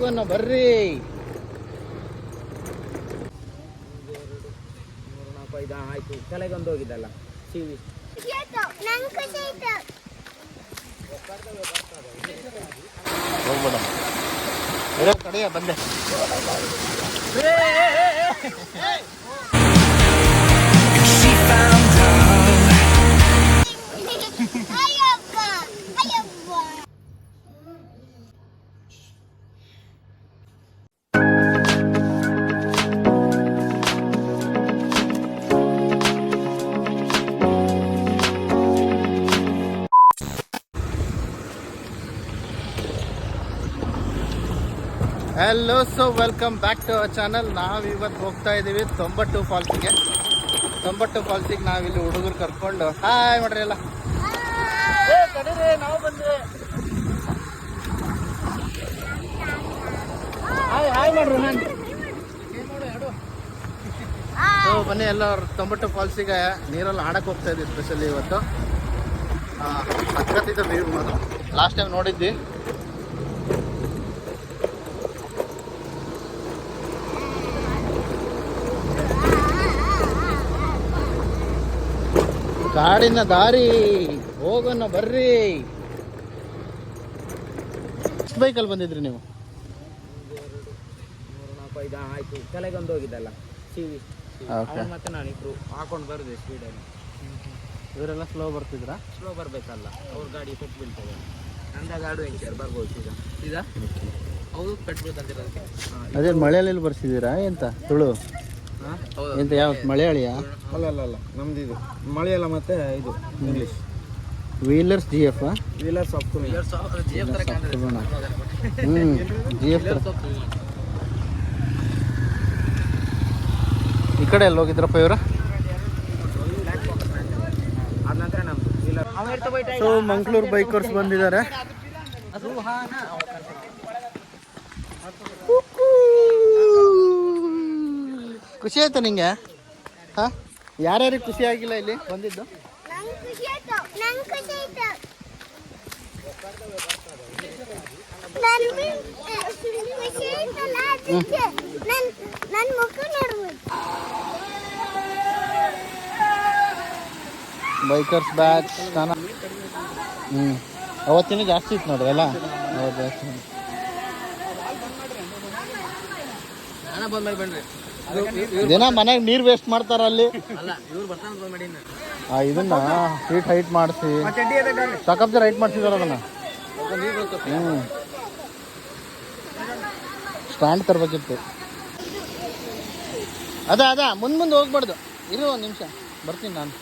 ಬರ್ರಿ 1, 2, 3, 4, 5 ಆಯ್ತು. ಕೆಳಗೊಂದು ಹೋಗಿದ್ದಲ್ಲ ಸಿವಿ ಹೋಗ್ಬೇಡ ಇರೋ ಕಡೆಯ ಬಂದೆ. Hello, so welcome back to our channel. ನಾವು ಇವತ್ತು ಹೋಗ್ತಾ ಇದ್ದೀವಿ ತೊಂಬಟ್ಟು ಫಾಲ್ಸಿಗೆ. ನಾವಿಲ್ಲಿ ಹುಡುಗರು ಕರ್ಕೊಂಡು ಹಾಯ್ ಮಾಡ್ರಿ ಎಲ್ಲ. ಕಡೀರಿ, ನಾವು ಬಂದ್ವಿ. ಹಾಯ್ ಮಾಡ್ರಿ ನಾನು. ಸೊ ಬನ್ನಿ ಎಲ್ಲರೂ ತೊಂಬಟ್ಟು ಫಾಲ್ಸಿಗೆ ನೀರಲ್ಲಿ ಆಡಕ್ಕೆ ಹೋಗ್ತಾ ಇದ್ವಿ. ಸ್ಪೆಷಲಿ ಇವತ್ತು ಸಖತ್ತಿದೆ ವ್ಯೂ. ಅದು ಲಾಸ್ಟ್ ಟೈಮ್ ನೋಡಿದ್ವಿ. ಕಾಡಿನ ದಾರಿ ಹೋಗೋಣ ಬರ್ರಿ. ಎಷ್ಟು ಬೈಕಲ್ಲಿ ಬಂದಿದ್ರಿ ನೀವು? 1, 2, 3, 4, 5 ಆಯ್ತು. ಕೆಳಗೊಂದು ಹೋಗಿದ್ದಲ್ಲ ಸಿವಿ ಮತ್ತೆ ನಾನು ಇಬ್ರು ಹಾಕೊಂಡು ಬರುದು ಸ್ಪೀಡಲ್ಲಿ. ಇವರೆಲ್ಲ ಸ್ಲೋ ಬರ್ತಿದ್ರಾ? ಸ್ಲೋ ಬರಬೇಕಲ್ಲ, ಅವ್ರ ಗಾಡಿ ಪೆಟ್ಟು ಬೀಳ್ತದೆ. ನಂದ ಗಾಡಿ ಎಂಚರ್ ಬರ್ಬೋದು ಸೀದಾ ಹೌದು, ಪೆಟ್ಟು ಬೀಳ್ತಂತಿರೋದಕ್ಕೆ. ಅದೇ ಮಳೆಯಲ್ಲಿ ಬರ್ಸಿದ್ದೀರಾ ಎಂತ ತುಳು ಎಂತ? ಯಾವ ಮಲಯಾಳಿಯಾ? ಅಲ್ಲ ನಮ್ದು ಇದು ಮಲಯಾಳ ಮತ್ತೆ ಇದು English. Wheelers GF wheelers of GF. ಈ ಕಡೆ ಎಲ್ಲ ಹೋಗಿದ್ರಪ್ಪ ಇವ್ರ? ಅದ ನಂತರ ನಮ್ದು ವೀಲರ್. ಸೊ ಮಂಗಳೂರು ಬೈಕರ್ಸ್ ಬಂದಿದ್ದಾರೆ. ಖುಷಿ ಆಯ್ತಾ ನಿಂಗೆ? ಹಾಂ, ಯಾರ್ಯಾರಿಗೆ ಖುಷಿ ಆಗಿಲ್ಲ ಇಲ್ಲಿ ಬಂದಿದ್ದು? ಬೈಕರ್ಸ್ ಬ್ಯಾಚ್ ಸ್ನಾನ. ಅವತ್ತಿನ ಜಾಸ್ತಿ ಇತ್ತು ನೋಡ್ರಿ ಎಲ್ಲ. ಅವತ್ತು ಜಾಸ್ತಿ ದಿನ ಮನೆಗೆ ನೀರು ವೇಸ್ಟ್ ಮಾಡ್ತಾರ ಅಲ್ಲಿ. ಇದನ್ನ ಸೀಟ್ ಹೈಟ್ ಮಾಡಿಸಿ ಸಾಕಪ್ಪ ಹೈಟ್ ಮಾಡಿಸಿದಾರ ಅದನ್ನ. ಸ್ಟ್ಯಾಂಡ್ ತರಬೇಕಿತ್ತು. ಅದ ಮುಂದೆ ಹೋಗ್ಬಾರ್ದು. ಇರು ಒಂದು ನಿಮಿಷ, ಬರ್ತೀನಿ ನಾನು.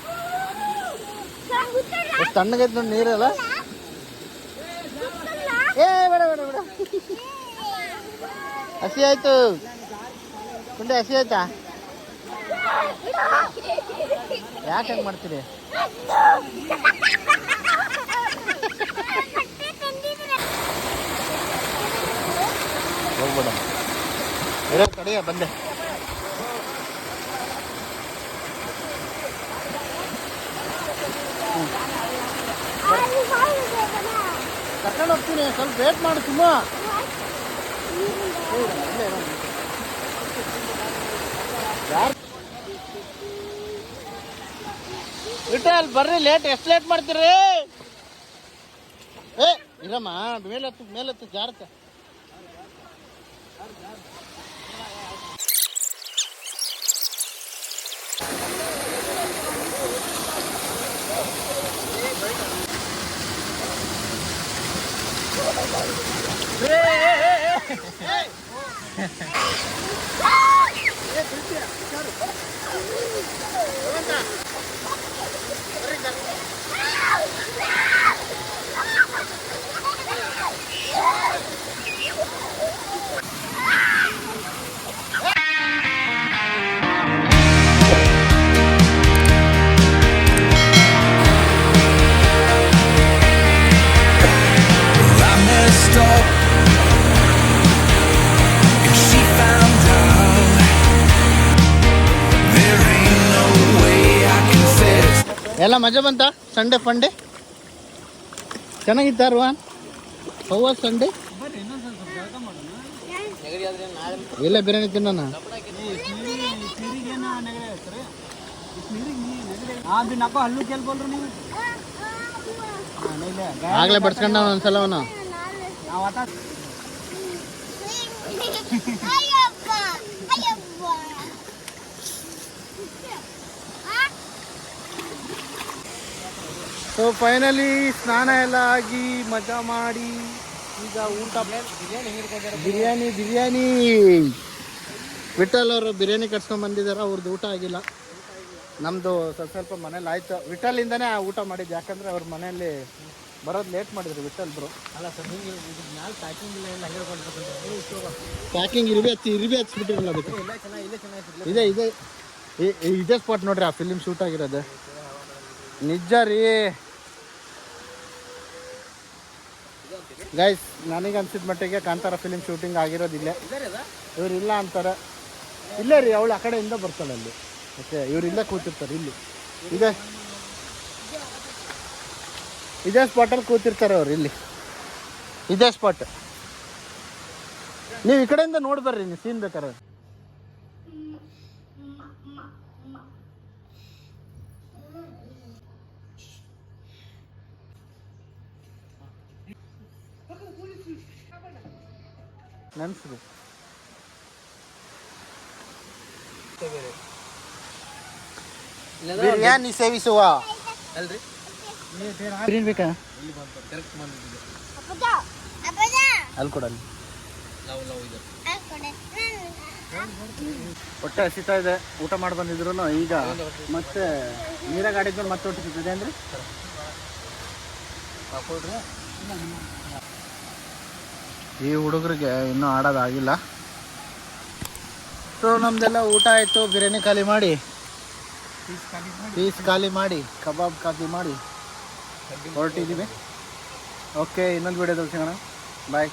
ಎಷ್ಟು ತಣ್ಣಗೈತೆ ನೋಡಿ ನೀರಲ್ಲ. ಬೇಡ ಹಸಿ ಆಯ್ತು. ಕುಂಡೆ ಹಸಿ ಆಯ್ತಾ? ಯಾಕೆ ಹಂಗೆ ಮಾಡ್ತೀರಿ? ಹೋಗ್ಬೇಡ ಇರೋ ಕಡೆಯ ಬಂದೆ. ಕರ್ಕೊಂಡು ಹೋಗ್ತೀನಿ, ಸ್ವಲ್ಪ ವೇಟ್ ಮಾಡು ತುಂಬ. ಯಾರು ವಿಠಲ್ ಬರ್ರಿ, ಲೇಟ್. ಎಷ್ಟು ಲೇಟ್ ಮಾಡ್ತೀರಿ? ಇರಮ್ಮ, ಮೇಲತ್ತು ಜಾರತ್ತೆ. ಎಲ್ಲ ಮಜಾ ಬಂತ? ಸಂಡೇ ಫಂಡೇ ಚೆನ್ನಾಗಿತ್ತ ರೋಹನ್? How was Sunday? ನೆಗಡಿ ಆದ್ರೆ ನಾಳೆ ಇಲ್ಲ ಬಿರಿಯಾನಿ ತಿನ್ನೋಣ. ಹಲ್ಲು ಕೇಳ್ಕೊಳ್ರಿ ನೀವು ಆಗ್ಲೇ ಬಡ್ಸ್ಕೊಂಡ ಒಂದ್ಸಲ ಅವನು. ಸೊ ಫೈನಲಿ ಸ್ನಾನ ಎಲ್ಲ ಆಗಿ ಮಜಾ ಮಾಡಿ ಈಗ ಊಟ. ಬಿರಿಯಾನಿ ವಿಠಲ್ ಅವರು ಬಿರಿಯಾನಿ ಕಟ್ಸ್ಕೊಂಡ್ ಬಂದಿದ್ದಾರೆ. ಅವ್ರದ್ದು ಊಟ ಆಗಿಲ್ಲ, ನಮ್ಮದು ಸ್ವಲ್ಪ ಮನೇಲಿ ಆಯ್ತು. ವಿಠಲಿಂದನೇ ಆ ಊಟ ಮಾಡಿದ್ದು, ಯಾಕಂದ್ರೆ ಅವ್ರ ಮನೆಯಲ್ಲಿ ಬರೋದು ಲೇಟ್ ಮಾಡಿದ್ರು ವಿಠಲ್ ಬ್ರೋ. ಅಲ್ಲ ಸರ್, ಹಿಂಗೆ ಪ್ಯಾಕಿಂಗ್ ಇಲ್ಲ ಪ್ಯಾಕಿಂಗ್ ಇರಿಬಿ ಹಚ್ಬಿಟ್ಟಿರಲ್ಲ ಅದಕ್ಕೆ. ಇದೆ ಇದೆ ಇದೇ ಸ್ಪಾಟ್ ನೋಡ್ರಿ, ಆ ಫಿಲಿಮ್ ಶೂಟ್ ಆಗಿರೋದು. ನಿಜ ರೀ ಗೈಸ್, ನನಗೆ ಅನ್ಸಿದ ಮಟ್ಟಿಗೆ ಕಾಂತಾರ ಫಿಲಿಮ್ ಶೂಟಿಂಗ್ ಆಗಿರೋದಿಲ್ಲ. ಇವ್ರು ಇಲ್ಲ ಅಂತಾರೆ. ಇಲ್ಲೇ ರೀ, ಅವಳು ಆ ಕಡೆಯಿಂದ ಬರ್ತಾಳೆ ಅಲ್ಲಿ. ಓಕೆ, ಇವ್ರು ಇಲ್ಲೇ ಕೂತಿರ್ತಾರೆ. ಇಲ್ಲಿ ಇದೇ ಸ್ಪಾಟಲ್ಲಿ ಕೂತಿರ್ತಾರೆ ಅವ್ರು. ಇಲ್ಲಿ ಇದೇ ಸ್ಪಾಟ್. ನೀವು ಈ ಕಡೆಯಿಂದ ನೋಡಿ ಬರ್ರಿ, ನೀವು ಸೀನ್ ಬೇಕಾರೆ. ನೆನ್ಸ್ರಿ ಬಿರಿಯಾನಿ ಸೇವಿಸುವ ಅಲ್ರಿ ಬಿರಿಯಾನಿ ಬೇಕಾ? ಅಲ್ಲಿ ಕೊಡಲ್ಲಿ. ಹೊಟ್ಟೆ ಹಸಿತಾ ಇದೆ, ಊಟ ಮಾಡಿ ಬಂದಿದ್ರು. ಈಗ ಮತ್ತೆ ನೀರಾಗ ಆಡಿದ್ರು ಮತ್ತೆ ಹೊಟ್ಟೆ ಸಿಗ್ತದೆ ಅಂದ್ರೆ ಈ ಹುಡುಗರಿಗೆ ಇನ್ನೂ ಆಡೋದಾಗಿಲ್ಲ. ಸೊ ನಮ್ದೆಲ್ಲ ಊಟ ಆಯಿತು, ಬಿರಿಯಾನಿ ಖಾಲಿ ಮಾಡಿ, ಪೀಸ್ ಖಾಲಿ ಮಾಡಿ, ಕಬಾಬ್ ಖಾಲಿ ಮಾಡಿ ಹೊರಟಿದ್ದೀವಿ. ಓಕೆ, ಇನ್ನೊಂದು ವಿಡಿಯೋದಲ್ಲಿ ಸಿಗೋಣ. ಬಾಯ್.